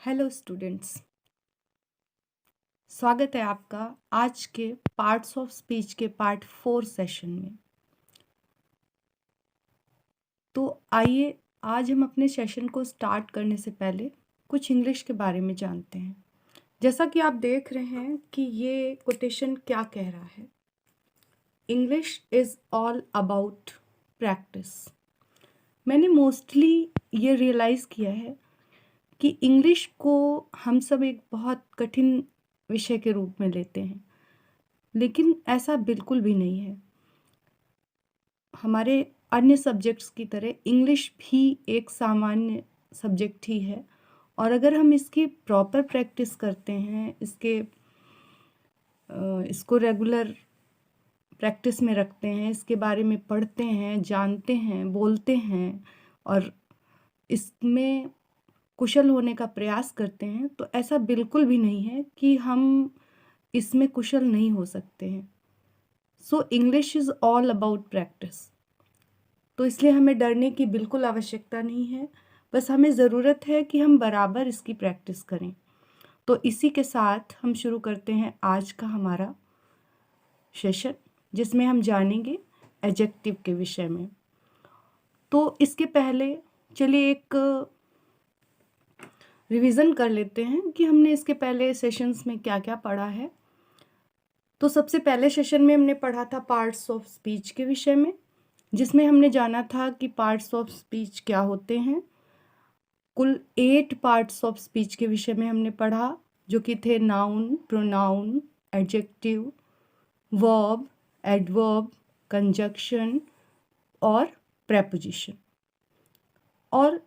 Hello students, स्वागत है आपका आज के पार्ट्स ऑफ स्पीच के पार्ट 4 सेशन में। तो आइए आज हम अपने सेशन को स्टार्ट करने से पहले कुछ इंग्लिश के बारे में जानते हैं। जैसा कि आप देख रहे हैं कि ये कोटेशन क्या कह रहा है, English is all about practice. मैंने मोस्टली ये रियलाइज़ किया है कि इंग्लिश को हम सब एक बहुत कठिन विषय के रूप में लेते हैं, लेकिन ऐसा बिल्कुल भी नहीं है। हमारे अन्य सब्जेक्ट्स की तरह इंग्लिश भी एक सामान्य सब्जेक्ट ही है, और अगर हम इसकी प्रॉपर प्रैक्टिस करते हैं, इसको रेगुलर प्रैक्टिस में रखते हैं, इसके बारे में पढ़ते हैं, जानते हैं, बोलते हैं और इसमें कुशल होने का प्रयास करते हैं, तो ऐसा बिल्कुल भी नहीं है कि हम इसमें कुशल नहीं हो सकते हैं। So English is all about practice. तो इसलिए हमें डरने की बिल्कुल आवश्यकता नहीं है, बस हमें ज़रूरत है कि हम बराबर इसकी प्रैक्टिस करें। तो इसी के साथ हम शुरू करते हैं आज का हमारा सेशन, जिसमें हम जानेंगे एडजेक्टिव के विषय में। तो इसके पहले चलिए एक रिवीजन कर लेते हैं कि हमने इसके पहले सेशंस में क्या क्या पढ़ा है। तो सबसे पहले सेशन में हमने पढ़ा था पार्ट्स ऑफ स्पीच के विषय में, जिसमें हमने जाना था कि पार्ट्स ऑफ स्पीच क्या होते हैं। कुल 8 पार्ट्स ऑफ स्पीच के विषय में हमने पढ़ा, जो कि थे noun, pronoun, adjective, verb, adverb, conjunction और प्रेपोजिशन। और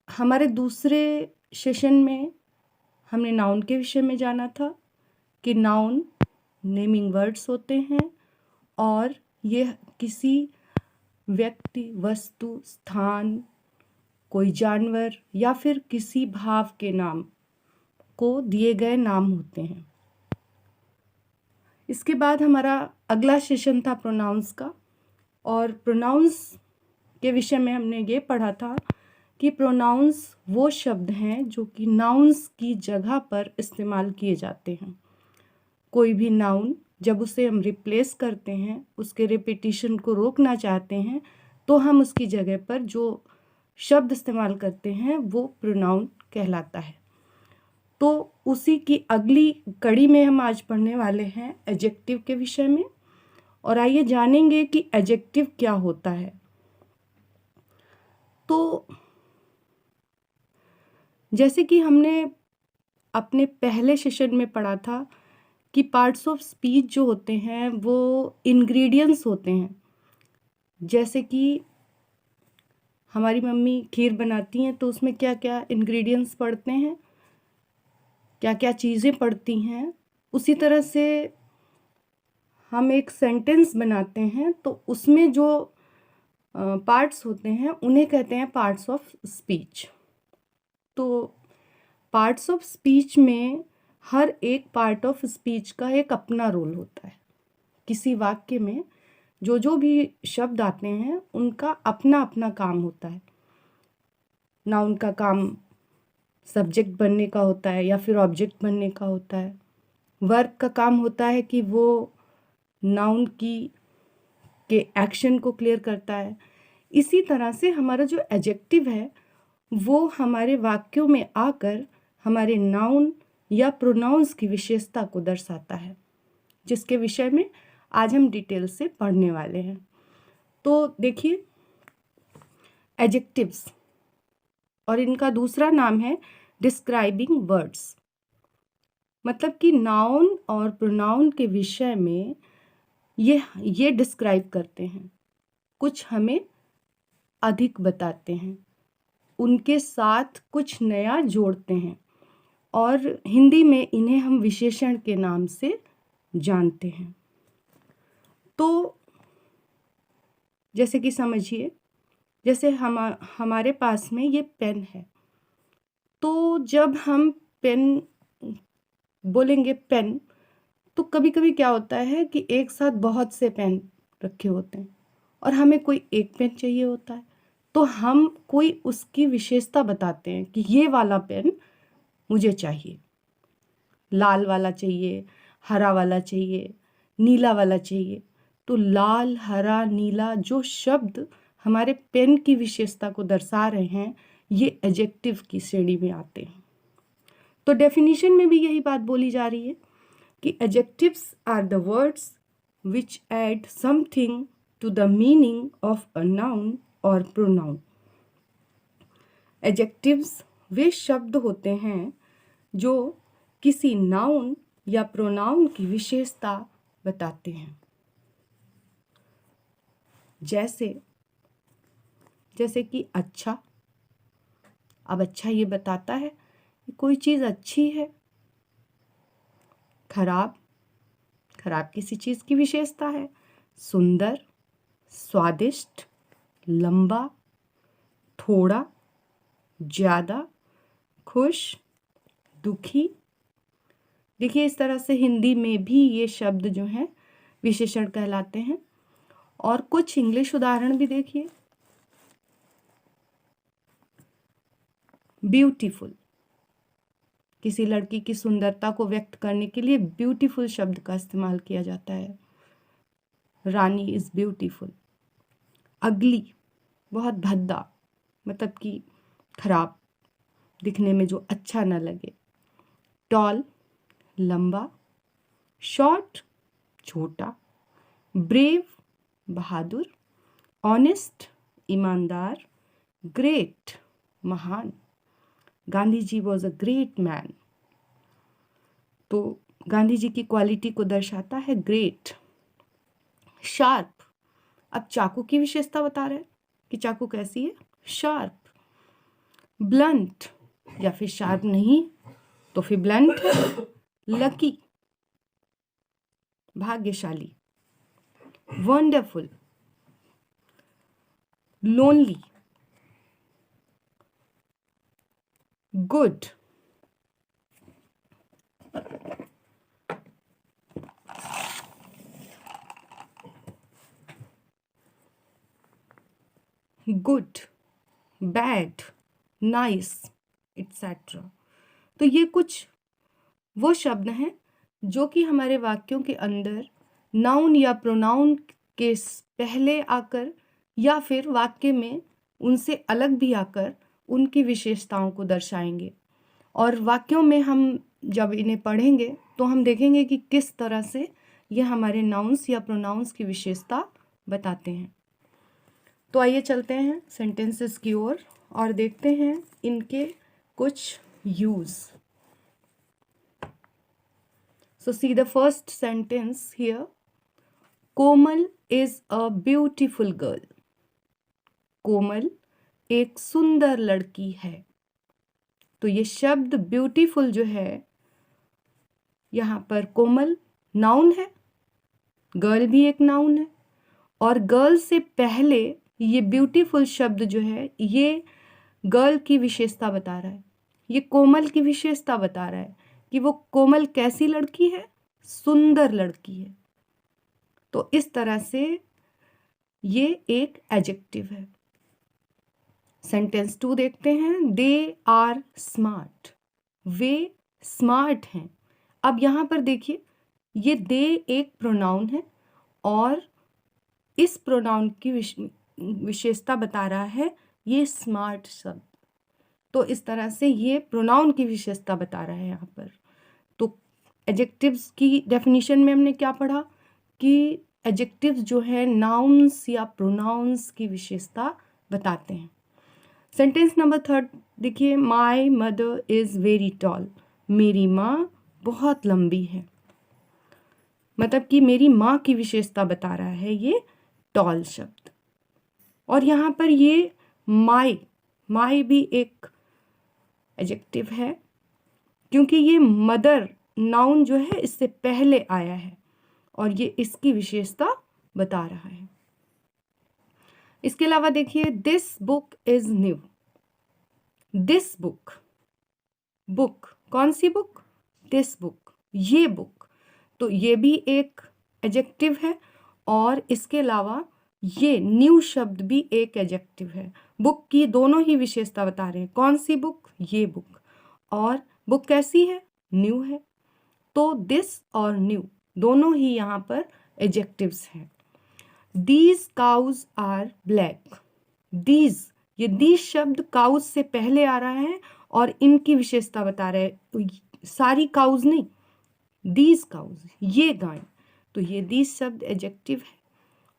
हमारे दूसरे सेशन में हमने नाउन के विषय में जाना था कि नाउन नेमिंग वर्ड्स होते हैं और ये किसी व्यक्ति, वस्तु, स्थान, कोई जानवर या फिर किसी भाव के नाम को दिए गए नाम होते हैं। इसके बाद हमारा अगला सेशन था प्रोनाउंस का, और प्रोनाउंस के विषय में हमने ये पढ़ा था कि प्रोनाउंस वो शब्द हैं जो कि नाउन्स की जगह पर इस्तेमाल किए जाते हैं। कोई भी नाउन जब उसे हम रिप्लेस करते हैं, उसके रिपीटिशन को रोकना चाहते हैं, तो हम उसकी जगह पर जो शब्द इस्तेमाल करते हैं वो प्रोनाउन कहलाता है। तो उसी की अगली कड़ी में हम आज पढ़ने वाले हैं एडजेक्टिव के विषय में, और आइए जानेंगे कि एडजेक्टिव क्या होता है। तो जैसे कि हमने अपने पहले सेशन में पढ़ा था कि पार्ट्स ऑफ स्पीच जो होते हैं वो इंग्रेडिएंट्स होते हैं। जैसे कि हमारी मम्मी खीर बनाती हैं तो उसमें क्या क्या इंग्रेडिएंट्स पड़ते हैं, क्या क्या चीज़ें पड़ती हैं, उसी तरह से हम एक सेंटेंस बनाते हैं तो उसमें जो पार्ट्स होते हैं उन्हें कहते हैं पार्ट्स ऑफ स्पीच। तो पार्ट्स ऑफ स्पीच में हर एक पार्ट ऑफ स्पीच का एक अपना रोल होता है। किसी वाक्य में जो जो भी शब्द आते हैं उनका अपना अपना काम होता है। नाउन का काम सब्जेक्ट बनने का होता है या फिर ऑब्जेक्ट बनने का होता है। वर्ब का काम होता है कि वो नाउन के एक्शन को क्लियर करता है। इसी तरह से हमारा जो एडजेक्टिव है वो हमारे वाक्यों में आकर हमारे नाउन या प्रोनाउंस की विशेषता को दर्शाता है, जिसके विषय में आज हम डिटेल से पढ़ने वाले हैं। तो देखिए, एडजेक्टिव्स और इनका दूसरा नाम है डिस्क्राइबिंग वर्ड्स, मतलब कि नाउन और प्रोनाउन के विषय में ये डिस्क्राइब करते हैं, कुछ हमें अधिक बताते हैं, उनके साथ कुछ नया जोड़ते हैं, और हिंदी में इन्हें हम विशेषण के नाम से जानते हैं। तो जैसे कि समझिए, जैसे हमारे पास में ये पेन है, तो जब हम पेन बोलेंगे पेन, तो कभी कभी क्या होता है कि एक साथ बहुत से पेन रखे होते हैं और हमें कोई एक पेन चाहिए होता है, तो हम कोई उसकी विशेषता बताते हैं कि ये वाला पेन मुझे चाहिए, लाल वाला चाहिए, हरा वाला चाहिए, नीला वाला चाहिए। तो लाल, हरा, नीला जो शब्द हमारे पेन की विशेषता को दर्शा रहे हैं, ये एडजेक्टिव की श्रेणी में आते हैं। तो डेफिनेशन में भी यही बात बोली जा रही है कि adjectives are the words which add something to the meaning of a noun और प्रोनाउन। एडजेक्टिव्स वे शब्द होते हैं जो किसी नाउन या प्रोनाउन की विशेषता बताते हैं। जैसे कि अच्छा। अब अच्छा ये बताता है कि कोई चीज़ अच्छी है। खराब, खराब किसी चीज़ की विशेषता है। सुंदर, स्वादिष्ट, लंबा, थोड़ा, ज़्यादा, खुश, दुखी। देखिए, इस तरह से हिंदी में भी ये शब्द जो हैं विशेषण कहलाते हैं। और कुछ इंग्लिश उदाहरण भी देखिए। ब्यूटीफुल, किसी लड़की की सुंदरता को व्यक्त करने के लिए ब्यूटीफुल शब्द का इस्तेमाल किया जाता है। रानी इज ब्यूटीफुल। अगली, बहुत भद्दा, मतलब कि खराब, दिखने में जो अच्छा न लगे। टॉल, लंबा। शॉर्ट, छोटा। ब्रेव, बहादुर। ऑनेस्ट, ईमानदार। ग्रेट, महान। Gandhi ji was a great man. तो गांधी जी की क्वालिटी को दर्शाता है ग्रेट। शार्प, अब चाकू की विशेषता बता रहा है कि चाकू कैसी है, शार्प। ब्लंट, या फिर शार्प नहीं तो फिर ब्लंट है। लकी, भाग्यशाली। Wonderful. Lonely. Good. Good, bad, nice, etcetera. तो ये कुछ वो शब्द हैं जो कि हमारे वाक्यों के अंदर नाउन या प्रोनाउन के पहले आकर या फिर वाक्य में उनसे अलग भी आकर उनकी विशेषताओं को दर्शाएंगे। और वाक्यों में हम जब इन्हें पढ़ेंगे तो हम देखेंगे कि किस तरह से ये हमारे नाउन्स या प्रोनाउंस की विशेषता बताते हैं। तो आइए चलते हैं सेंटेंसेस की ओर और देखते हैं इनके कुछ use. So see the first sentence here. Komal is a beautiful girl. कोमल एक सुंदर लड़की है। तो ये शब्द ब्यूटीफुल जो है, यहाँ पर कोमल नाउन है, गर्ल भी एक नाउन है, और गर्ल से पहले ये ब्यूटीफुल शब्द जो है ये गर्ल की विशेषता बता रहा है, ये कोमल की विशेषता बता रहा है कि वो कोमल कैसी लड़की है, सुंदर लड़की है। तो इस तरह से ये एक एडजेक्टिव है। सेंटेंस 2 देखते हैं। दे आर स्मार्ट, वे स्मार्ट हैं। अब यहाँ पर देखिए, ये दे एक प्रोनाउन है और इस प्रोनाउन की विशेषता बता रहा है ये स्मार्ट शब्द। तो इस तरह से ये प्रोनाउन की विशेषता बता रहा है यहाँ पर। तो एडजेक्टिव्स की डेफिनेशन में हमने क्या पढ़ा कि एडजेक्टिव्स जो है नाउन्स या प्रोनाउंस की विशेषता बताते हैं। सेंटेंस नंबर 3 देखिए। My mother is very tall, मेरी माँ बहुत लंबी है। मतलब कि मेरी माँ की विशेषता बता रहा है ये टॉल शब्द। और यहाँ पर ये माई भी एक एडजेक्टिव है क्योंकि ये मदर नाउन जो है इससे पहले आया है और ये इसकी विशेषता बता रहा है। इसके अलावा देखिए, this book is new. This book, book कौन सी बुक, दिस बुक, ये बुक। तो ये भी एक एडजेक्टिव है और इसके अलावा ये न्यू शब्द भी एक एडजेक्टिव है। बुक की दोनों ही विशेषता बता रहे हैं। कौन सी बुक, ये बुक, और बुक कैसी है? न्यू है। तो दिस और न्यू दोनों ही यहाँ पर एडजेक्टिव्स हैं। These cows are black. These, ये दीज शब्द काउज से पहले आ रहा है और इनकी विशेषता बता रहा है, सारी काउज नहीं, दीज काउज, ये गाय। तो ये दीज शब्द एडजेक्टिव है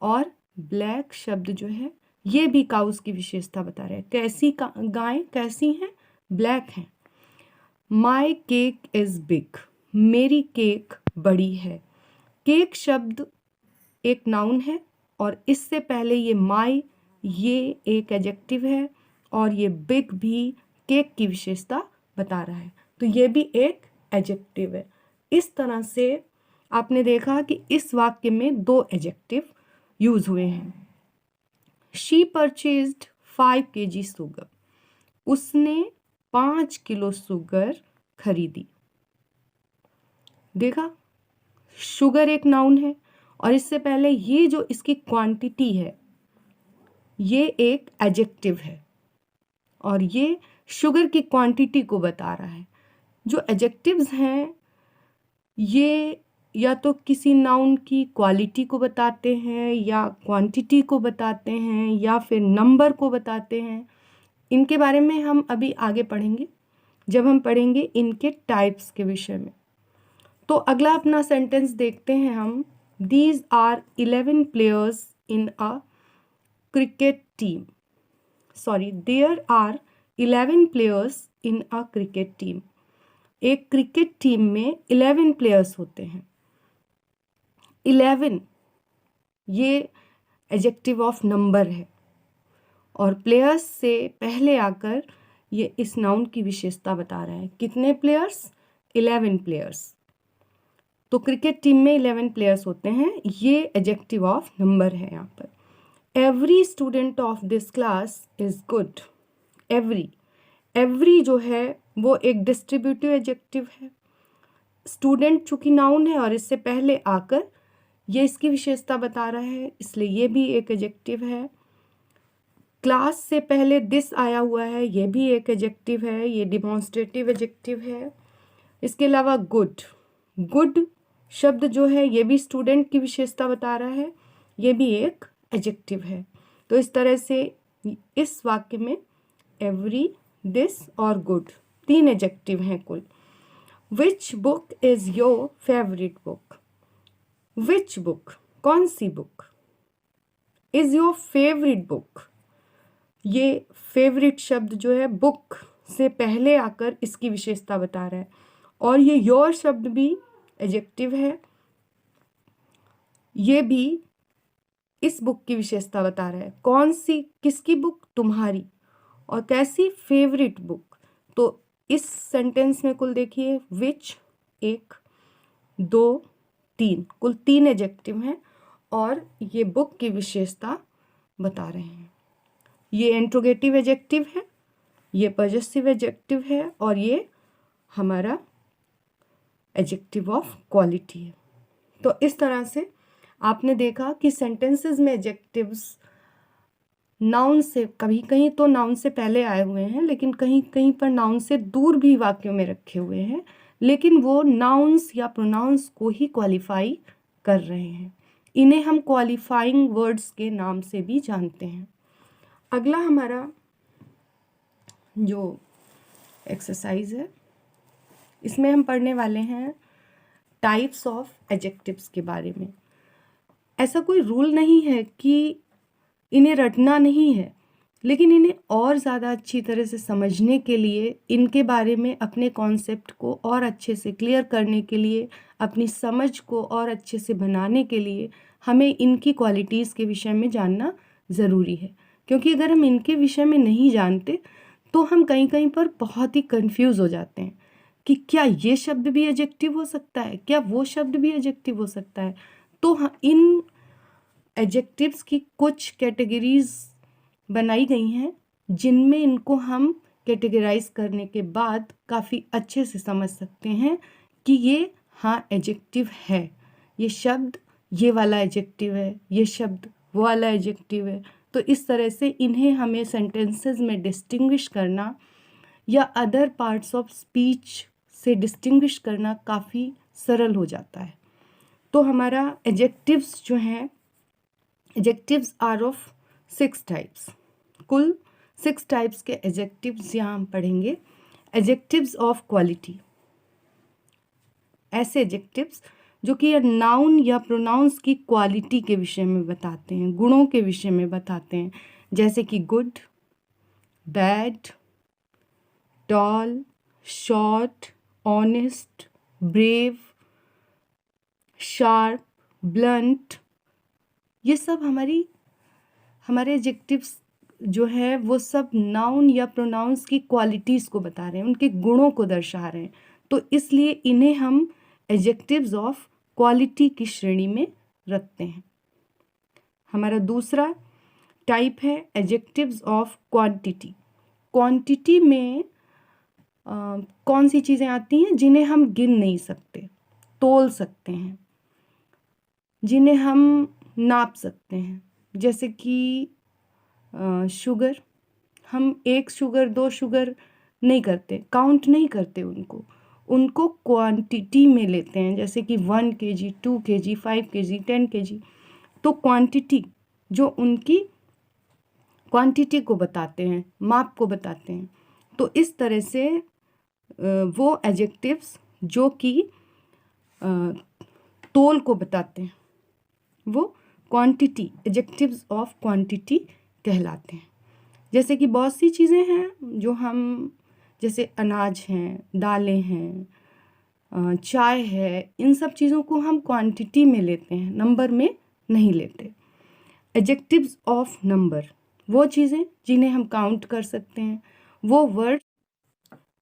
और ब्लैक शब्द जो है ये भी काउज की विशेषता बता रहा है। कैसी गाय कैसी हैं? ब्लैक हैं। माई केक इज बिग, मेरी केक बड़ी है। केक शब्द एक नाउन है और इससे पहले ये माई, ये एक एडजेक्टिव है और ये बिग भी केक की विशेषता बता रहा है, तो ये भी एक एडजेक्टिव है। इस तरह से आपने देखा कि इस वाक्य में दो एडजेक्टिव यूज हुए हैं। शी परचेज्ड 5 kg शुगर, उसने 5 किलो शुगर खरीदी। देखा, शुगर एक नाउन है और इससे पहले ये जो इसकी क्वांटिटी है ये एक एडजेक्टिव है और ये शुगर की क्वांटिटी को बता रहा है। जो एडजेक्टिव्स हैं ये या तो किसी नाउन की क्वालिटी को बताते हैं या क्वांटिटी को बताते हैं या फिर नंबर को बताते हैं। इनके बारे में हम अभी आगे पढ़ेंगे जब हम पढ़ेंगे इनके टाइप्स के विषय में। तो अगला अपना सेंटेंस देखते हैं हम। These are 11 players in a cricket team. Sorry, there are 11 players in a cricket team. एक क्रिकेट टीम में 11 प्लेयर्स होते हैं। 11 ये एडजेक्टिव ऑफ नंबर है और प्लेयर्स से पहले आकर ये इस नाउन की विशेषता बता रहा है। कितने प्लेयर्स? 11 प्लेयर्स। तो क्रिकेट टीम में 11 प्लेयर्स होते हैं, ये एडजेक्टिव ऑफ नंबर है यहाँ पर। Every student of this class is good. Every जो है वो एक डिस्ट्रीब्यूटिव एडजेक्टिव है। स्टूडेंट चूंकि नाउन है और इससे पहले आकर ये इसकी विशेषता बता रहा है, इसलिए ये भी एक एडजेक्टिव है। क्लास से पहले दिस आया हुआ है, ये भी एक एडजेक्टिव है, ये डिमॉन्स्ट्रेटिव एडजेक्टिव है। इसके अलावा गुड शब्द जो है ये भी स्टूडेंट की विशेषता बता रहा है, ये भी एक एडजेक्टिव है। तो इस तरह से इस वाक्य में एवरी, दिस और गुड 3 एडजेक्टिव हैं कुल। Which book is your favourite book? Which book, कौन सी book? Is your favourite book, ये फेवरेट शब्द जो है बुक से पहले आकर इसकी विशेषता बता रहा है और ये योर शब्द भी एडजेक्टिव है, ये भी इस बुक की विशेषता बता रहा है। कौन सी, किसकी बुक? तुम्हारी। और कैसी? Favourite book. तो इस सेंटेंस में कुल देखिए विच 1, 2, 3, कुल 3 एडजेक्टिव हैं और ये बुक की विशेषता बता रहे हैं। ये इंट्रोगेटिव एडजेक्टिव है, ये पॉजेसिव एडजेक्टिव है और ये हमारा एडजेक्टिव ऑफ क्वालिटी है। तो इस तरह से आपने देखा कि सेंटेंसेस में एडजेक्टिव्स नाउन से, कहीं कहीं तो नाउन से पहले आए हुए हैं लेकिन कहीं कहीं पर नाउन से दूर भी वाक्यों में रखे हुए हैं, लेकिन वो नाउन्स या प्रोनाउंस को ही क्वालिफाई कर रहे हैं। इन्हें हम क्वालिफाइंग वर्ड्स के नाम से भी जानते हैं। अगला हमारा जो एक्सरसाइज है इसमें हम पढ़ने वाले हैं टाइप्स ऑफ एडजेक्टिव्स के बारे में। ऐसा कोई रूल नहीं है कि इन्हें रटना नहीं है, लेकिन इन्हें और ज़्यादा अच्छी तरह से समझने के लिए, इनके बारे में अपने कॉन्सेप्ट को और अच्छे से क्लियर करने के लिए, अपनी समझ को और अच्छे से बनाने के लिए हमें इनकी क्वालिटीज़ के विषय में जानना ज़रूरी है। क्योंकि अगर हम इनके विषय में नहीं जानते तो हम कहीं कहीं पर बहुत ही कंफ्यूज हो जाते हैं कि क्या ये शब्द भी एडजेक्टिव हो सकता है, क्या वो शब्द भी एडजेक्टिव हो सकता है। तो इन एडजेक्टिव्स की कुछ कैटेगरीज बनाई गई हैं जिनमें इनको हम कैटेगराइज करने के बाद काफ़ी अच्छे से समझ सकते हैं कि ये हाँ एडजेक्टिव है, ये शब्द ये वाला एडजेक्टिव है, ये शब्द वो वाला एडजेक्टिव है। तो इस तरह से इन्हें हमें सेंटेंसेस में डिस्टिंग्विश करना या अदर पार्ट्स ऑफ स्पीच से डिस्टिंग्विश करना काफ़ी सरल हो जाता है। तो हमारा एडजेक्टिव्स जो हैं, एडजेक्टिव्स आर ऑफ 6 टाइप्स। कुल 6 टाइप्स के एडजेक्टिव्स यहाँ हम पढ़ेंगे। एडजेक्टिव्स ऑफ क्वालिटी, ऐसे एडजेक्टिव्स जो कि नाउन या प्रोनाउंस की क्वालिटी के विषय में बताते हैं, गुणों के विषय में बताते हैं, जैसे कि good, bad, tall, short, honest, brave, sharp, blunt. ये सब हमारे एडजेक्टिव्स जो है वो सब नाउन या प्रोनाउंस की क्वालिटीज़ को बता रहे हैं, उनके गुणों को दर्शा रहे हैं। तो इसलिए इन्हें हम एडजेक्टिव्स ऑफ क्वालिटी की श्रेणी में रखते हैं। हमारा दूसरा टाइप है एडजेक्टिव्स ऑफ क्वांटिटी। क्वांटिटी में कौन सी चीज़ें आती हैं जिन्हें हम गिन नहीं सकते, तोल सकते हैं, जिन्हें हम नाप सकते हैं, जैसे कि शुगर। हम 1 शुगर 2 शुगर नहीं करते, काउंट नहीं करते उनको क्वांटिटी में लेते हैं, जैसे कि 1 kg 2 kg 5 kg 10 kg। तो क्वांटिटी जो उनकी क्वांटिटी को बताते हैं, माप को बताते हैं। तो इस तरह से वो एडजेक्टिव्स जो कि तोल को बताते हैं वो क्वांटिटी, एडजेक्टिव्स ऑफ क्वांटिटी कहलाते हैं। जैसे कि बहुत सी चीज़ें हैं जो हम, जैसे अनाज हैं, दालें हैं, चाय है, इन सब चीज़ों को हम क्वांटिटी में लेते हैं, नंबर में नहीं लेते। एडजेक्टिव्स ऑफ नंबर, वो चीज़ें जिन्हें हम काउंट कर सकते हैं, वो वर्ड।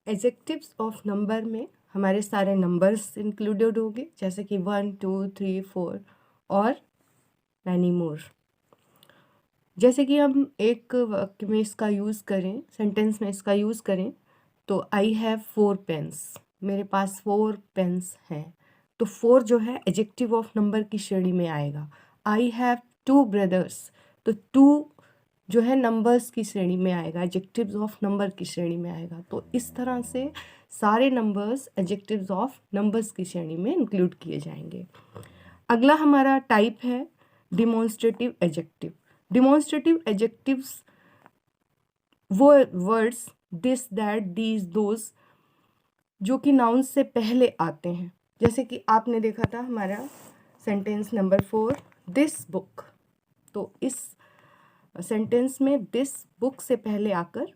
एडजेक्टिव्स ऑफ नंबर में हमारे सारे नंबर्स इंक्लूडेड होंगे, जैसे कि 1 2 3 4 और मैनी मोर। जैसे कि हम एक वाक्य में इसका यूज़ करें, सेंटेंस में इसका यूज़ करें, तो आई हैव 4 पेन्स, मेरे पास 4 पेन्स हैं। तो 4 जो है एडजेक्टिव ऑफ नंबर की श्रेणी में आएगा। आई हैव 2 ब्रदर्स, तो 2 जो है नंबर्स की श्रेणी में आएगा, एडजेक्टिव्स ऑफ नंबर की श्रेणी में आएगा। तो इस तरह से सारे नंबर्स एडजेक्टिव्स ऑफ नंबर्स की श्रेणी में इंक्लूड किए जाएंगे। अगला हमारा टाइप है डिमॉन्स्ट्रेटिव एडजेक्टिव। डिमॉन्स्ट्रेटिव एडजेक्टिव्स वो words this, that, these, those जो कि नाउन से पहले आते हैं। जैसे कि आपने देखा था हमारा सेंटेंस नंबर 4, दिस बुक। तो इस सेंटेंस में दिस बुक से पहले आकर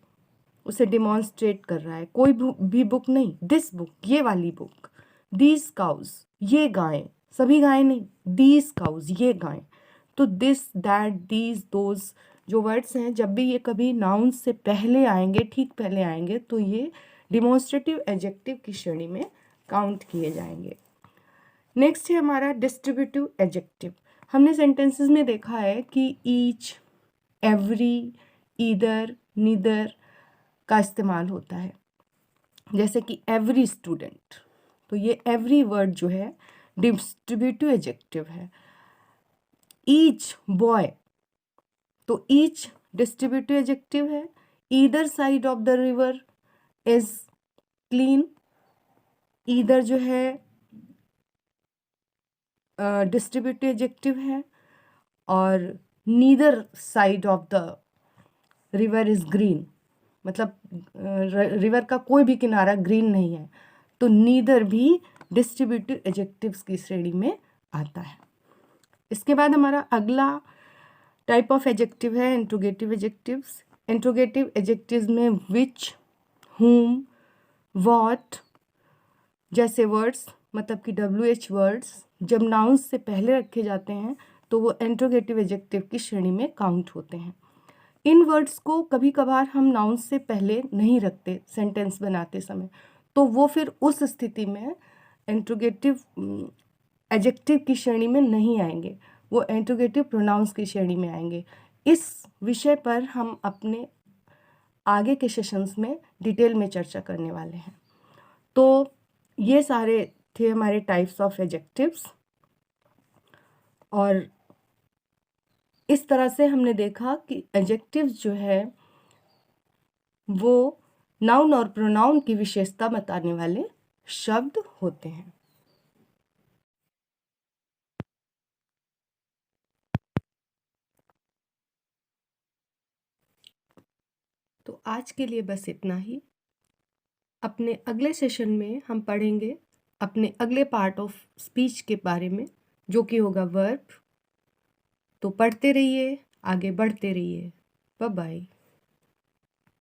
उसे डिमॉन्स्ट्रेट कर रहा है, कोई भी बुक नहीं, दिस बुक, ये वाली बुक। दीज काउज, ये गायें, सभी गायें नहीं, दीज काउज, ये गायें। तो दिस, दैट, दीज, दोज जो वर्ड्स हैं, जब भी ये कभी नाउन से पहले आएंगे, ठीक पहले आएंगे, तो ये डिमॉन्स्ट्रेटिव एडजेक्टिव की श्रेणी में काउंट किए जाएंगे। नेक्स्ट है हमारा डिस्ट्रीब्यूटिव एडजेक्टिव। हमने सेंटेंसेस में देखा है कि ईच, एवरी, ईदर, नीदर का इस्तेमाल होता है। जैसे कि एवरी स्टूडेंट, तो ये एवरी वर्ड जो है डिस्ट्रीब्यूटिव एडजेक्टिव है। ईच बॉय, तो ईच डिस्ट्रीब्यूटिव एडजेक्टिव है। Either side of the river is clean, either जो है डिस्ट्रीब्यूटिव एडजेक्टिव है। और neither side of the river is green, मतलब रिवर का कोई भी किनारा ग्रीन नहीं है, तो नीदर भी डिस्ट्रीब्यूटिव एडजेक्टिव्स की श्रेणी में आता है। इसके बाद हमारा अगला टाइप ऑफ एडजेक्टिव है इंट्रोगेटिव एडजेक्टिव्स। इंट्रोगेटिव एडजेक्टिव्स में विच, whom, what जैसे वर्ड्स, मतलब कि WH वर्ड्स जब नाउंस से पहले रखे जाते हैं तो वो इंट्रोगेटिव एडजेक्टिव की श्रेणी में काउंट होते हैं। इन वर्ड्स को कभी कभार हम नाउंस से पहले नहीं रखते सेंटेंस बनाते समय, तो वो फिर उस स्थिति में इंट्रोगेटिव एडजेक्टिव की श्रेणी में नहीं आएंगे, वो इंट्रोगेटिव प्रोनाउंस की श्रेणी में आएंगे। इस विषय पर हम अपने आगे के सेशंस में डिटेल में चर्चा करने वाले हैं। तो ये सारे थे हमारे टाइप्स ऑफ एडजेक्टिव्स, और इस तरह से हमने देखा कि एडजेक्टिव्स जो है वो नाउन और प्रोनाउन की विशेषता बताने वाले शब्द होते हैं। तो आज के लिए बस इतना ही। अपने अगले सेशन में हम पढ़ेंगे अपने अगले पार्ट ऑफ स्पीच के बारे में, जो कि होगा वर्ब। तो पढ़ते रहिए, आगे बढ़ते रहिए। Bye bye.